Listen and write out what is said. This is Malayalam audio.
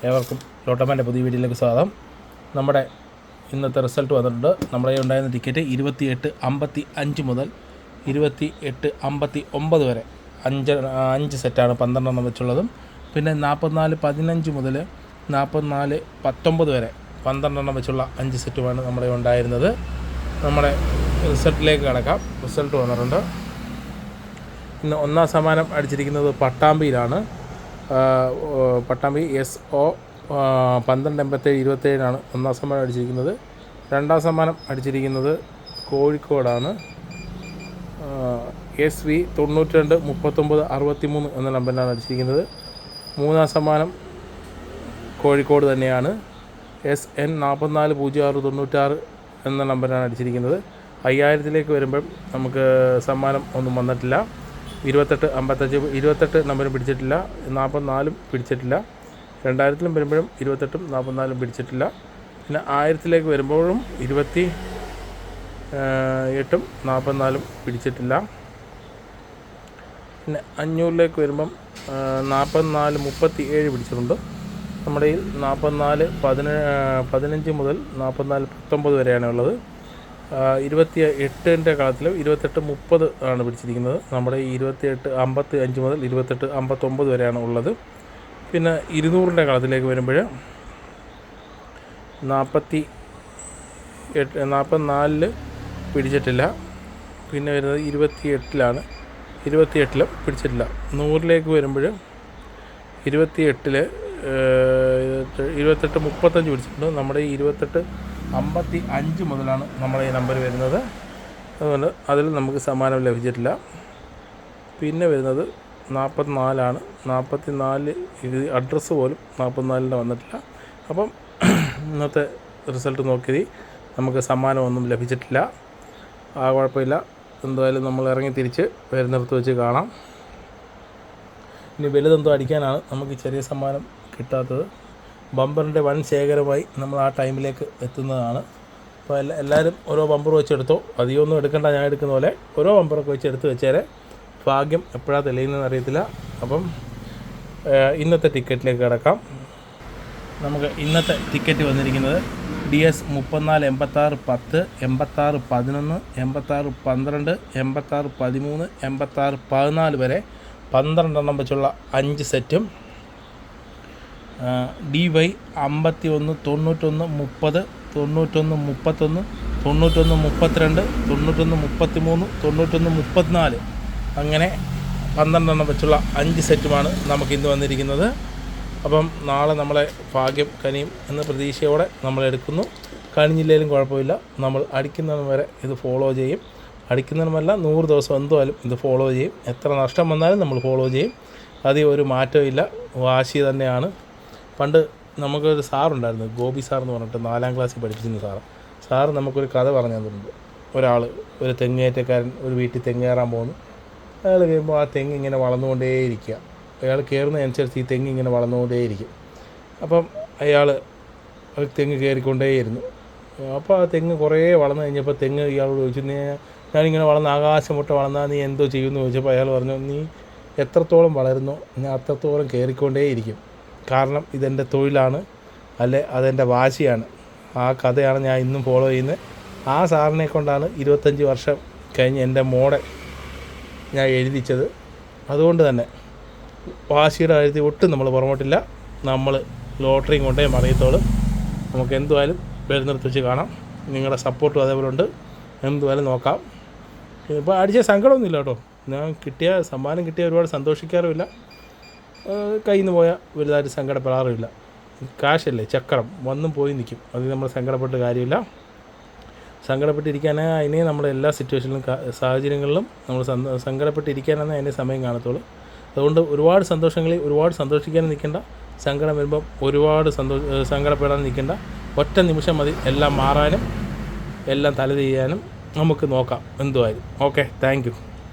ഏവർക്കും ലോട്ടോമാൻ്റെ പുതിയ വീഡിയോയിലേക്ക് സ്വാഗതം. നമ്മുടെ ഇന്നത്തെ റിസൾട്ട് വന്നിട്ടുണ്ട്. നമ്മുടെ ഉണ്ടായിരുന്ന ടിക്കറ്റ് 28:55 മുതൽ 28:59 വരെ 5 സെറ്റാണ് 12 എണ്ണം വെച്ചുള്ളതും. പിന്നെ 44:15 മുതൽ 44:19 വരെ 12 എണ്ണം വെച്ചുള്ള 5 സെറ്റുമാണ് നമ്മുടെ ഉണ്ടായിരുന്നത്. നമ്മുടെ റിസൾട്ടിലേക്ക് കടക്കാം. റിസൾട്ട് വന്നിട്ടുണ്ട്. ഇന്ന് ഒന്നാം സമ്മാനം അടിച്ചിരിക്കുന്നത് പട്ടാമ്പിയിലാണ്. പട്ടാമ്പി SO 1287 ഒന്നാം സമ്മാനം അടിച്ചിരിക്കുന്നത്. രണ്ടാം സമ്മാനം അടിച്ചിരിക്കുന്നത് കോഴിക്കോടാണ്. SV 923963 എന്ന നമ്പറിലാണ് അടിച്ചിരിക്കുന്നത്. മൂന്നാം സമ്മാനം കോഴിക്കോട് തന്നെയാണ്. SN 440696 എന്ന നമ്പറിലാണ് അടിച്ചിരിക്കുന്നത്. 5000ലേക്ക് വരുമ്പം നമുക്ക് സമ്മാനം ഒന്നും വന്നിട്ടില്ല. 28 നമ്പരും പിടിച്ചിട്ടില്ല. 44 പിടിച്ചിട്ടില്ല. 2000 വരുമ്പോഴും 28 44 പിടിച്ചിട്ടില്ല. പിന്നെ 1000ലേക്ക് വരുമ്പോഴും 28 44 പിടിച്ചിട്ടില്ല. പിന്നെ 500ലേക്ക് വരുമ്പം 44 37 പിടിച്ചിട്ടുണ്ട്. നമ്മുടെ കയ്യിൽ 44 15 മുതൽ 44 19 വരെയാണ് ഉള്ളത്. 28ൻ്റെ കളത്തിൽ 28 30 ആണ് പിടിച്ചിരിക്കുന്നത്. നമ്മുടെ 28 55 മുതൽ 28 59 വരെയാണ് ഉള്ളത്. പിന്നെ 200ൻ്റെ കളത്തിലേക്ക് വരുമ്പോൾ 44 പിടിച്ചിട്ടില്ല. പിന്നെ വരുന്നത് 28ലാണ്. 28ലും പിടിച്ചിട്ടില്ല. 100ലേക്ക് വരുമ്പോൾ 28 35 പിടിച്ചിട്ടുണ്ട്. നമ്മുടെ 58:55 മുതലാണ് നമ്മുടെ ഈ നമ്പർ വരുന്നത്. അതുകൊണ്ട് അതിൽ നമുക്ക് സമ്മാനം ലഭിച്ചിട്ടില്ല. പിന്നെ വരുന്നത് 44 44 ഇത് അഡ്രസ്സ് പോലും 44 വന്നിട്ടില്ല. അപ്പം ഇന്നത്തെ റിസൾട്ട് നോക്കി നമുക്ക് സമ്മാനമൊന്നും ലഭിച്ചിട്ടില്ല. കുഴപ്പമില്ല. എന്തായാലും നമ്മൾ ഇറങ്ങി തിരിച്ച് വരുന്നിടത്ത് വെച്ച് കാണാം. ഇനി വലുതെന്തോ അടിക്കാനാണ് നമുക്ക് ചെറിയ സമ്മാനം കിട്ടാത്തത്. ബമ്പറിൻ്റെ വൻ ശേഖരമായി നമ്മൾ ആ ടൈമിലേക്ക് എത്തുന്നതാണ്. അപ്പോൾ എല്ലാവരും ഓരോ ബമ്പർ വെച്ചെടുത്തോ. അധികമൊന്നും എടുക്കേണ്ട, ഞാൻ എടുക്കുന്ന പോലെ ഓരോ ബമ്പറൊക്കെ വെച്ച് എടുത്ത് വെച്ചേരെ. ഭാഗ്യം എപ്പോഴാണ് തെളിയുന്നതെന്ന് അറിയത്തില്ല. അപ്പം ഇന്നത്തെ ടിക്കറ്റിലേക്ക് കിടക്കാം. നമുക്ക് ഇന്നത്തെ ടിക്കറ്റ് വന്നിരിക്കുന്നത് DS 34 86 10 86 11 86 12 86 13 86 14 വരെ 12 എണ്ണം വെച്ചുള്ള 5 സെറ്റും DY 51 91 30 91 31 91 32 91 33 91 34 അങ്ങനെ 12 എണ്ണം വെച്ചുള്ള 5 സെറ്റുമാണ് നമുക്കിന്ന് വന്നിരിക്കുന്നത്. അപ്പം നാളെ നമ്മളെ ഭാഗ്യം കനിയും എന്ന പ്രതീക്ഷയോടെ നമ്മൾ എടുക്കുന്നു. കഴിഞ്ഞില്ലെങ്കിലും കുഴപ്പമില്ല, നമ്മൾ അടിക്കുന്നതിന് വരെ ഇത് ഫോളോ ചെയ്യും. അടിക്കുന്നതിനുമല്ല, 100 ദിവസം എന്തായാലും ഇത് ഫോളോ ചെയ്യും. എത്ര നഷ്ടം വന്നാലും നമ്മൾ ഫോളോ ചെയ്യും. അതിൽ ഒരു മാറ്റവും ഇല്ല, വാശി തന്നെയാണ്. പണ്ട് നമുക്കൊരു സാറുണ്ടായിരുന്നു, ഗോപി സാർ എന്ന് പറഞ്ഞിട്ട് 4ാം ക്ലാസ്സിൽ പഠിപ്പിച്ചിരുന്ന സാറ് നമുക്കൊരു കഥ പറഞ്ഞു തന്നിട്ടുണ്ട്. ഒരു തെങ്ങേറ്റക്കാരൻ ഒരു വീട്ടിൽ തെങ്ങ് കയറാൻ പോകുന്നു. അയാൾ കഴിയുമ്പോൾ ആ തെങ്ങ് ഇങ്ങനെ വളർന്നുകൊണ്ടേയിരിക്കുക. അയാൾ കയറുന്നതനുസരിച്ച് ഈ തെങ്ങ് ഇങ്ങനെ വളർന്നുകൊണ്ടേയിരിക്കും. അപ്പം അയാൾ തെങ്ങ് കയറിക്കൊണ്ടേയിരുന്നു. അപ്പോൾ ആ തെങ്ങ് കുറേ വളർന്നു കഴിഞ്ഞപ്പോൾ തെങ്ങ് ഇയാളോട് ചോദിച്ചു, ഞാനിങ്ങനെ വളർന്ന് ആകാശം മുട്ട വളർന്നാൽ നീ എന്തോ ചെയ്യുമെന്ന് ചോദിച്ചപ്പോൾ അയാൾ പറഞ്ഞു, നീ എത്രത്തോളം വളരുന്നോ ഞാൻ അത്രത്തോളം കയറിക്കൊണ്ടേയിരിക്കും. കാരണം ഇതെൻ്റെ തൊഴിലാണ്, അല്ലെ അതെൻ്റെ വാശിയാണ്. ആ കഥയാണ് ഞാൻ ഇന്നും ഫോളോ ചെയ്യുന്നത്. ആ സാറിനെ കൊണ്ടാണ് 25 വർഷം കഴിഞ്ഞ് എൻ്റെ മോടെ ഞാൻ എഴുതിച്ചത്. അതുകൊണ്ട് തന്നെ വാശിയുടെ കാര്യത്തിൽ ഒട്ടും നമ്മൾ പുറമോട്ടില്ല. നമ്മൾ ലോട്ടറിയും കൊണ്ടേ മറിയത്തോളും. നമുക്ക് എന്തുമായാലും വരുന്നിടത്ത് വെച്ച് കാണാം. നിങ്ങളുടെ സപ്പോർട്ടും അതേപോലെ ഉണ്ട്. എന്തുമായാലും നോക്കാം. ഇപ്പോൾ അടിച്ച സങ്കടമൊന്നുമില്ല കേട്ടോ. ഞാൻ സമ്മാനം കിട്ടിയ ഒരുപാട് സന്തോഷിക്കാറുമില്ല. കയ്യിൽ നിന്ന് പോയാൽ വലുതായിട്ട് സങ്കടപ്പെടാറുമില്ല. കാശല്ലേ, ചക്രം വന്നും പോയി നിൽക്കും. അതിൽ നമ്മൾ സങ്കടപ്പെട്ട് കാര്യമില്ല. സങ്കടപ്പെട്ടിരിക്കാനേ അതിനെ നമ്മൾ എല്ലാ സിറ്റുവേഷനിലും സാഹചര്യങ്ങളിലും നമ്മൾ സങ്കടപ്പെട്ടിരിക്കാനാണ് അതിൻ്റെ സമയം കാണത്തുള്ളൂ. അതുകൊണ്ട് ഒരുപാട് സന്തോഷങ്ങളിൽ ഒരുപാട് സന്തോഷിക്കാനും നിൽക്കേണ്ട. സങ്കടം വരുമ്പം ഒരുപാട് സങ്കടപ്പെടാൻ നിൽക്കേണ്ട. ഒറ്റ നിമിഷം മതി എല്ലാം മാറാനും എല്ലാം തല ചെയ്യാനും. നമുക്ക് നോക്കാം എന്തുമായാലും. Okay, thank you.